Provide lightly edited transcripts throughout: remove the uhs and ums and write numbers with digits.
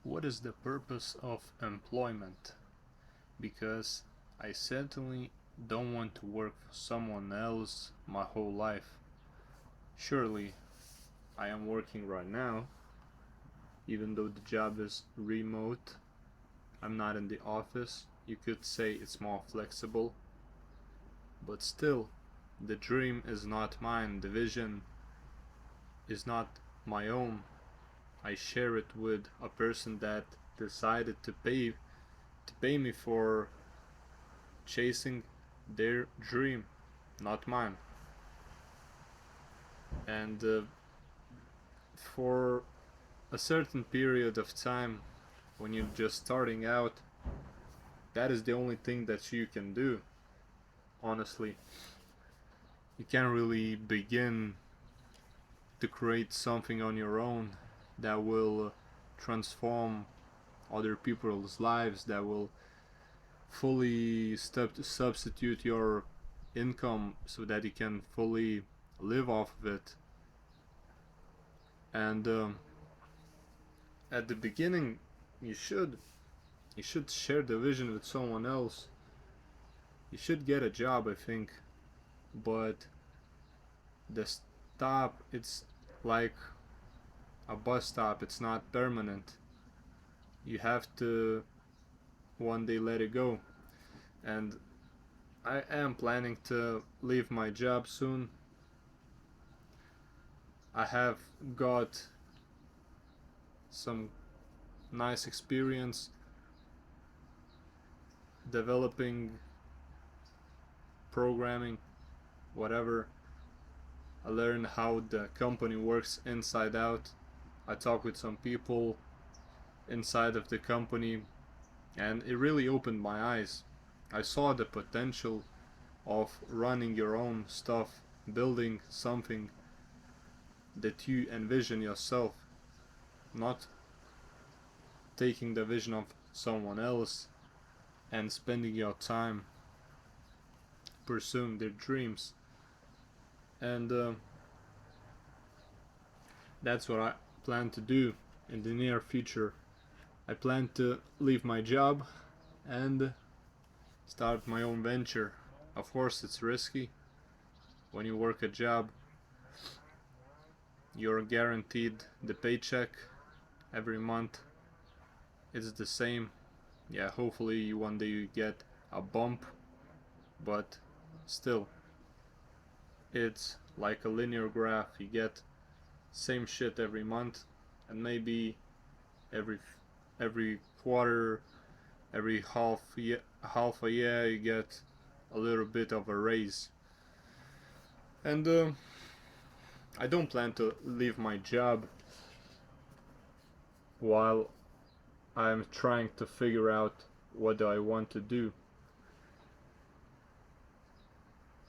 What is the purpose of employment? Because I certainly don't want to work for someone else my whole life. Surely I am working right now, even though the job is remote. I'm not in the office. You could say it's more flexible, but still, the dream is not mine. The vision is not my own. I share it with a person that decided to pay me for chasing their dream, not mine. And for a certain period of time, when you're just starting out, that is the only thing that you can do. Honestly, you can't really begin to create something on your own that will transform other people's lives, that will fully substitute your income so that you can fully live off of it. And at the beginning, you should you should share the vision with someone else. You should get a job, I think, but the stop, it's like a bus stop. It's not permanent. You have to one day let it go. And I am planning to leave my job soon. I have got some nice experience developing, programming, whatever. I learned how the company works inside out. I talk with some people inside of the company, and it really opened my eyes. I saw the potential of running your own stuff, building something that you envision yourself, not taking the vision of someone else and spending your time pursuing their dreams. And that's what I plan to do in the near future. I plan to leave my job and start my own venture. Of course, it's risky. When you work a job, you're guaranteed the paycheck every month. It's the same. Yeah, hopefully one day you get a bump, but still, it's like a linear graph. You get same shit every month, and maybe every every quarter, every half a year, you get a little bit of a raise. And I don't plan to leave my job while I'm trying to figure out what do I want to do.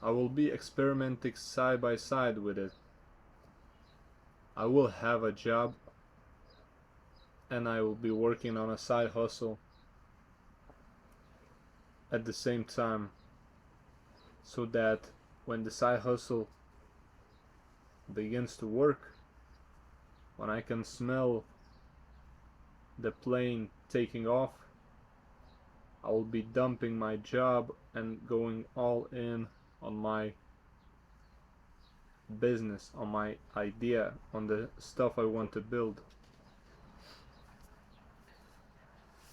I will be experimenting side by side with it. I will have a job and I will be working on a side hustle at the same time, so that when the side hustle begins to work, when I can smell the plane taking off, I will be dumping my job and going all in on my business, on my idea, on the stuff I want to build.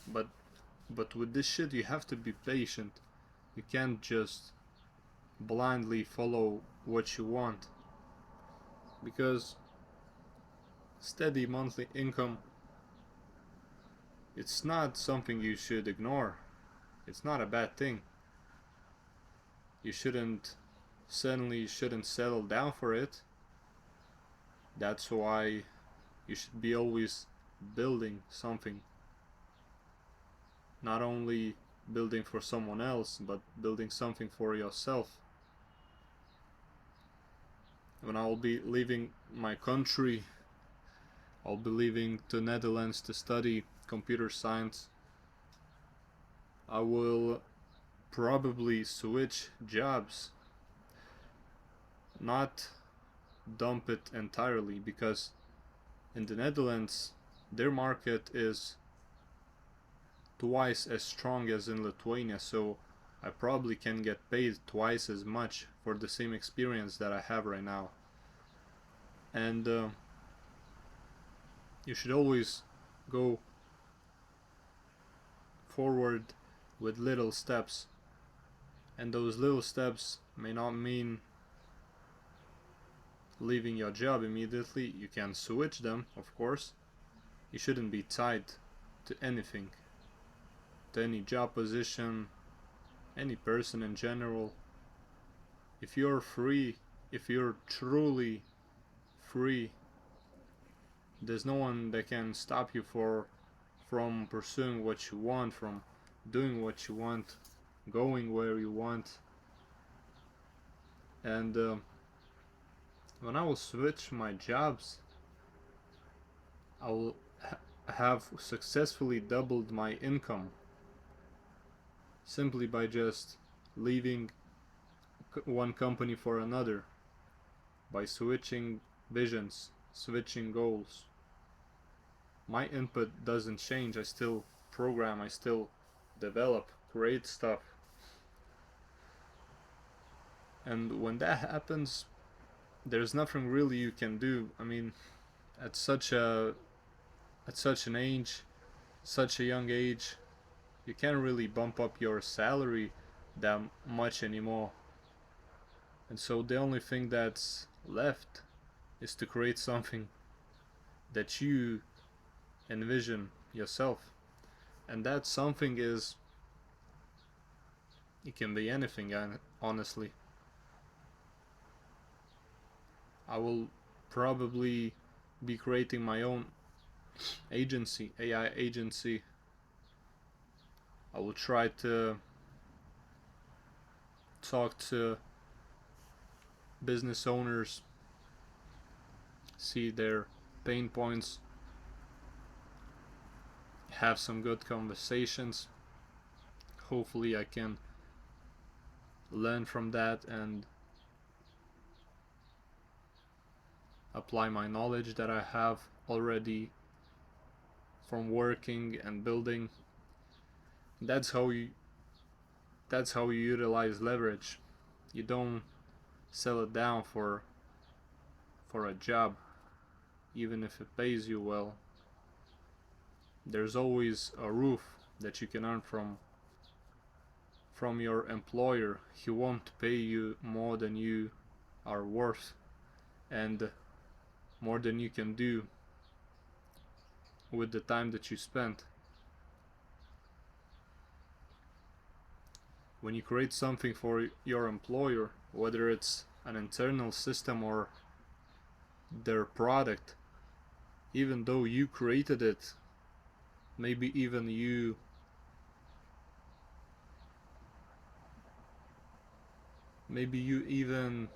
But with this shit you have to be patient. You can't just blindly follow what you want, because steady monthly income, it's not something you should ignore. It's not a bad thing. You shouldn't settle down for it. That's why you should be always building something. Not only building for someone else, but building something for yourself. When I'll be leaving my country, I'll be leaving to Netherlands to study computer science. I will probably switch jobs, not dump it entirely, because in the Netherlands their market is twice as strong as in Lithuania, so I probably can get paid twice as much for the same experience that I have right now. And you should always go forward with little steps, and those little steps may not mean leaving your job immediately. You can switch them, of course. You shouldn't be tied to anything, to any job position, any person in general. If you're free, if you're truly free, there's no one that can stop you from pursuing what you want, from doing what you want, going where you want. And when I will switch my jobs, I will have successfully doubled my income simply by just leaving one company for another, by switching visions, switching goals. My input doesn't change. I still program, I still develop, create stuff. And when that happens, there's nothing really you can do. I mean, at such an age, such a young age, you can't really bump up your salary that much anymore. And so the only thing that's left is to create something that you envision yourself. And that something is, it can be anything, honestly. I will probably be creating my own agency, AI agency. I will try to talk to business owners, see their pain points, have some good conversations. Hopefully I can learn from that and apply my knowledge that I have already from working and building. That's how you utilize leverage. You don't sell it down for a job, even if it pays you well. There's always a roof that you can earn from your employer. He won't pay you more than you are worth and more than you can do with the time that you spent. When you create something for your employer, whether it's an internal system or their product, even though you created it, maybe you even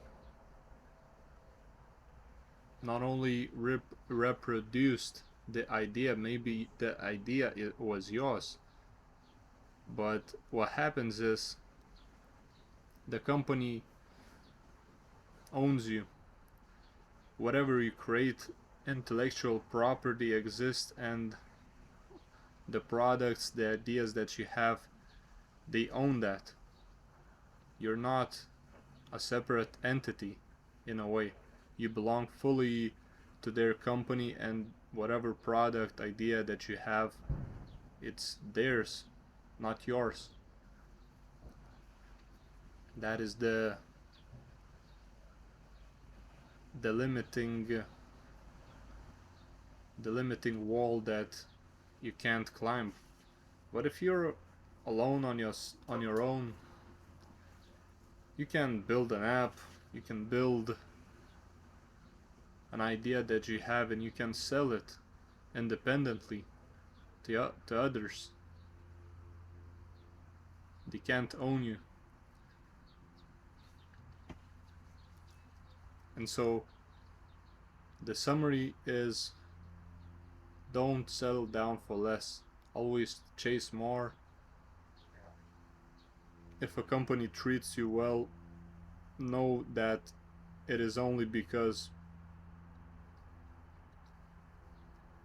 not only reproduced the idea, maybe the idea was yours, but what happens is the company owns you. Whatever you create, intellectual property exists, and the products, the ideas that you have, they own that. You're not a separate entity in a way. You belong fully to their company, and whatever product, idea that you have, it's theirs, not yours. That is the limiting wall that you can't climb. But if you're alone on your own, you can build an app, you can build an idea that you have, and you can sell it independently to others. They can't own you. And so the summary is, don't settle down for less. Always chase more. If a company treats you well, know that it is only because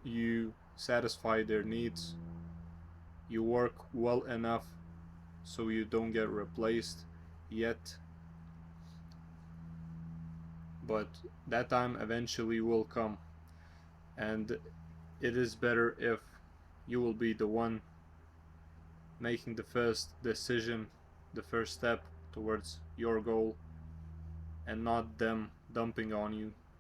you satisfy their needs. you work well enough so you don't get replaced yet, but that time eventually will come, and it is better if you will be the one making the first decision, the first step towards your goal, and not them dumping on you